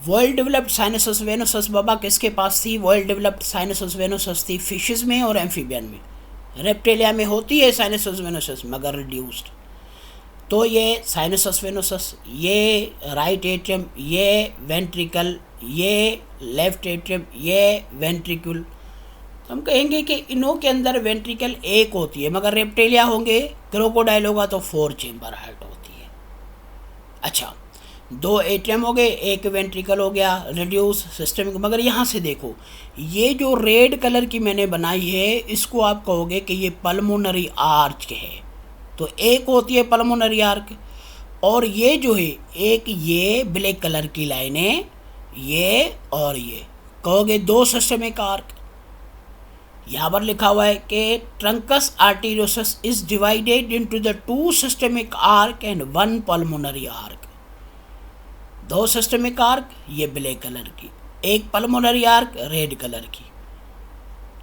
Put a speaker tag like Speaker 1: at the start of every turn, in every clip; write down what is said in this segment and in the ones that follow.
Speaker 1: World developed sinuses venosus बाबा किसके पास थी? World developed sinuses venosus थी फिशेस में और एम्फीबियन में। रेप्टेलिया में होती है साइनसस वेनोसस मगर रिड्यूस्ड। तो ये साइनसस वेनोसस, ये राइट एट्रियम, ये वेंट्रिकल, ये लेफ्ट एट्रियम, ये वेंट्रिकल। हम कहेंगे कि इनों के अंदर वेंट्रिकल एक होती है, मगर रेप्टेलिया होंगे, क्रोकोडाइल होगा तो 4 चेम्बर हार्ट होती है। अच्छा, 2 एट्रियम हो गए, एक वेंट्रिकल हो गया, रिड्यूस सिस्टमिक। मगर यहाँ से देखो, ये जो रेड कलर की मैंने बनाई है इसको आप कहोगे कि ये पल्मोनरी आर्च है। तो एक होती है पल्मोनरी आर्क, और ये जो है एक ये ब्लैक कलर की लाइनें, ये और ये कहोगे 2 सिस्टमिक आर्क। यहाँ पर लिखा हुआ है कि trunks arteriosus is divided into the 2 systemic arc and 1 pulmonary arc. 2 systemic arc ये ब्लैक कलर की, एक पल्मोनरी आर्क रेड कलर की।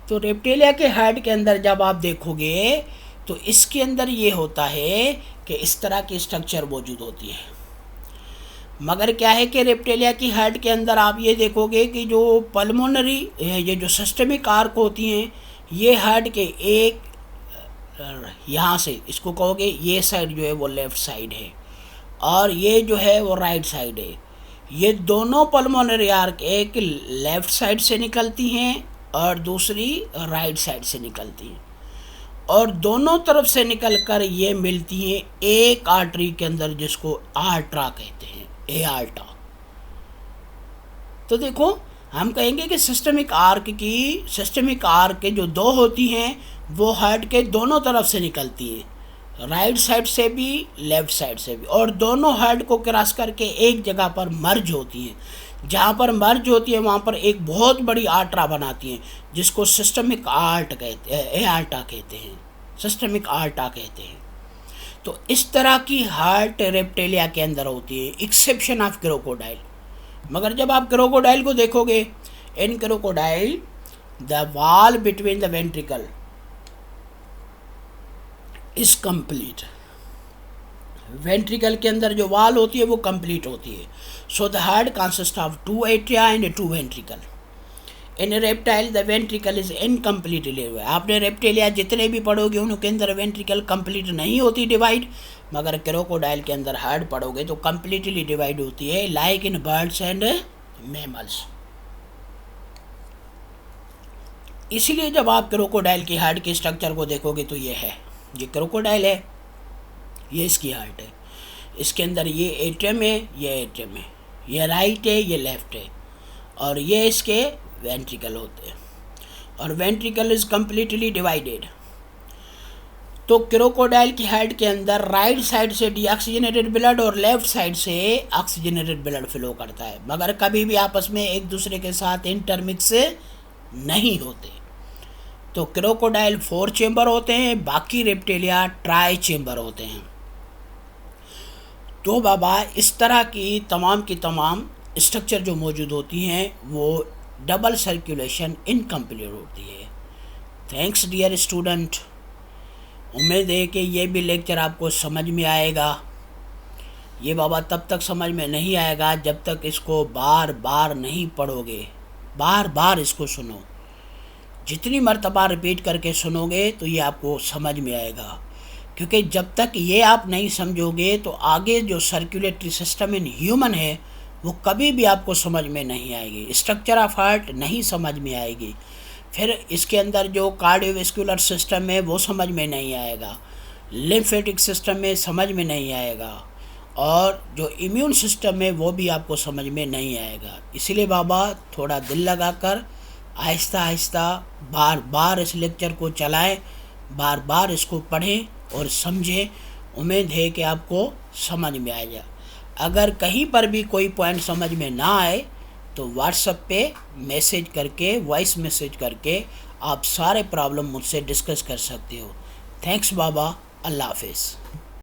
Speaker 1: तो रेप्टेलिया के हेड के अंदर जब आप देखोगे तो इसके अंदर ये होता है कि इस तरह की स्ट्रक्चर मौजूद होती है। मगर क्या है कि रेप्टेलिया की हेड के अंदर आप ये देखोगे कि जो पल्मोनरी ये जो सिस्टमिक आर्क होती हैं, ये हेड के एक यहाँ से इसको कहोगे ये साइड जो है वो लेफ़्ट साइड है और ये जो है वो राइट साइड है। ये दोनों पल्मोनरी आर्क एक लेफ़्ट साइड से निकलती हैं और दूसरी राइट साइड से निकलती हैं, और दोनों तरफ से निकलकर ये मिलती हैं एक आर्टरी के अंदर जिसको आर्ट्रा कहते हैं, एआर्टा। तो देखो, हम कहेंगे कि सिस्टमिक आर्क के जो 2 होती हैं वो हार्ट के दोनों तरफ से निकलती हैं, राइट साइड से भी लेफ़्ट साइड से भी, और दोनों हार्ट को क्रॉस करके एक जगह पर मर्ज होती हैं। जहाँ पर मर्ज होती है वहाँ पर एक बहुत बड़ी आर्टरा बनाती हैं जिसको सिस्टमिक आर्ट कहते हैं, एआर्टा कहते हैं, सिस्टमिक आर्टा कहते हैं। तो इस तरह की हार्ट रेप्टेलिया के अंदर होती है, एक्सेप्शन ऑफ क्रोकोडाइल। मगर जब आप क्रोकोडाइल को देखोगे, in crocodile the wall between the ventricle is complete. Ventricle के अंदर जो वॉल होती है वो कंप्लीट होती है। So the heart consist of 2 atria and 2 ventricle. In reptile the ventricle is incompletely. आपने रेप्टेलिया जितने भी पढ़ोगे उनके अंदर वेंट्रिकल कंप्लीट नहीं होती डिवाइड, मगर क्रोकोडाइल के अंदर हार्ट पढ़ोगे तो कंप्लीटली डिवाइड होती है, like in birds and mammals. इसीलिए जब आप क्रोकोडाइल की हार्ट के स्ट्रक्चर को देखोगे तो ये है, ये क्रोकोडाइल है, ये इसकी हार्ट है, इसके अंदर ये एट्रियम है, ये एट्रियम है, ये राइट है, ये लेफ्ट है, और ये इसके वेंट्रिकल होते हैं, और वेंट्रिकल इज कम्प्लीटली डिवाइडेड। तो क्रोकोडाइल की हेड के अंदर राइट साइड से डीऑक्सीजनेटेड ब्लड और लेफ्ट साइड से ऑक्सीजनेटेड ब्लड फ्लो करता है, मगर कभी भी आपस में एक दूसरे के साथ इंटरमिक्स नहीं होते। तो क्रोकोडाइल 4 चेम्बर होते हैं, बाकी रेप्टेलिया ट्राई चेम्बर होते हैं। तो बाबा इस तरह की तमाम स्ट्रक्चर जो मौजूद होती हैं वो डबल सर्कुलेशन इनकम्प्लीट होती है। थैंक्स डियर स्टूडेंट, उम्मीद है कि ये भी लेक्चर आपको समझ में आएगा। ये बाबा तब तक समझ में नहीं आएगा जब तक इसको बार बार नहीं पढ़ोगे, बार बार इसको सुनो। जितनी मर्तबा रिपीट करके सुनोगे तो ये आपको समझ में आएगा, क्योंकि जब तक ये आप नहीं समझोगे तो आगे जो सर्कुलेटरी सिस्टम इन ह्यूमन है वो कभी भी आपको समझ में नहीं आएगी। स्ट्रक्चर ऑफ हार्ट नहीं समझ में आएगी, फिर इसके अंदर जो कार्डियोवैस्कुलर सिस्टम है वो समझ में नहीं आएगा, लिम्फेटिक सिस्टम में समझ में नहीं आएगा, और जो इम्यून सिस्टम है वो भी आपको समझ में नहीं आएगा। इसलिए बाबा थोड़ा दिल लगाकर आहिस्ता आहिस्ता बार बार इस लेक्चर को चलाएं, बार बार इसको पढ़ें और समझें। उम्मीद है कि आपको समझ में आएगा। अगर कहीं पर भी कोई पॉइंट समझ में ना आए तो व्हाट्सएप पे मैसेज करके, वॉइस मैसेज करके आप सारे प्रॉब्लम मुझसे डिस्कस कर सकते हो। थैंक्स बाबा, अल्लाह हाफिज़।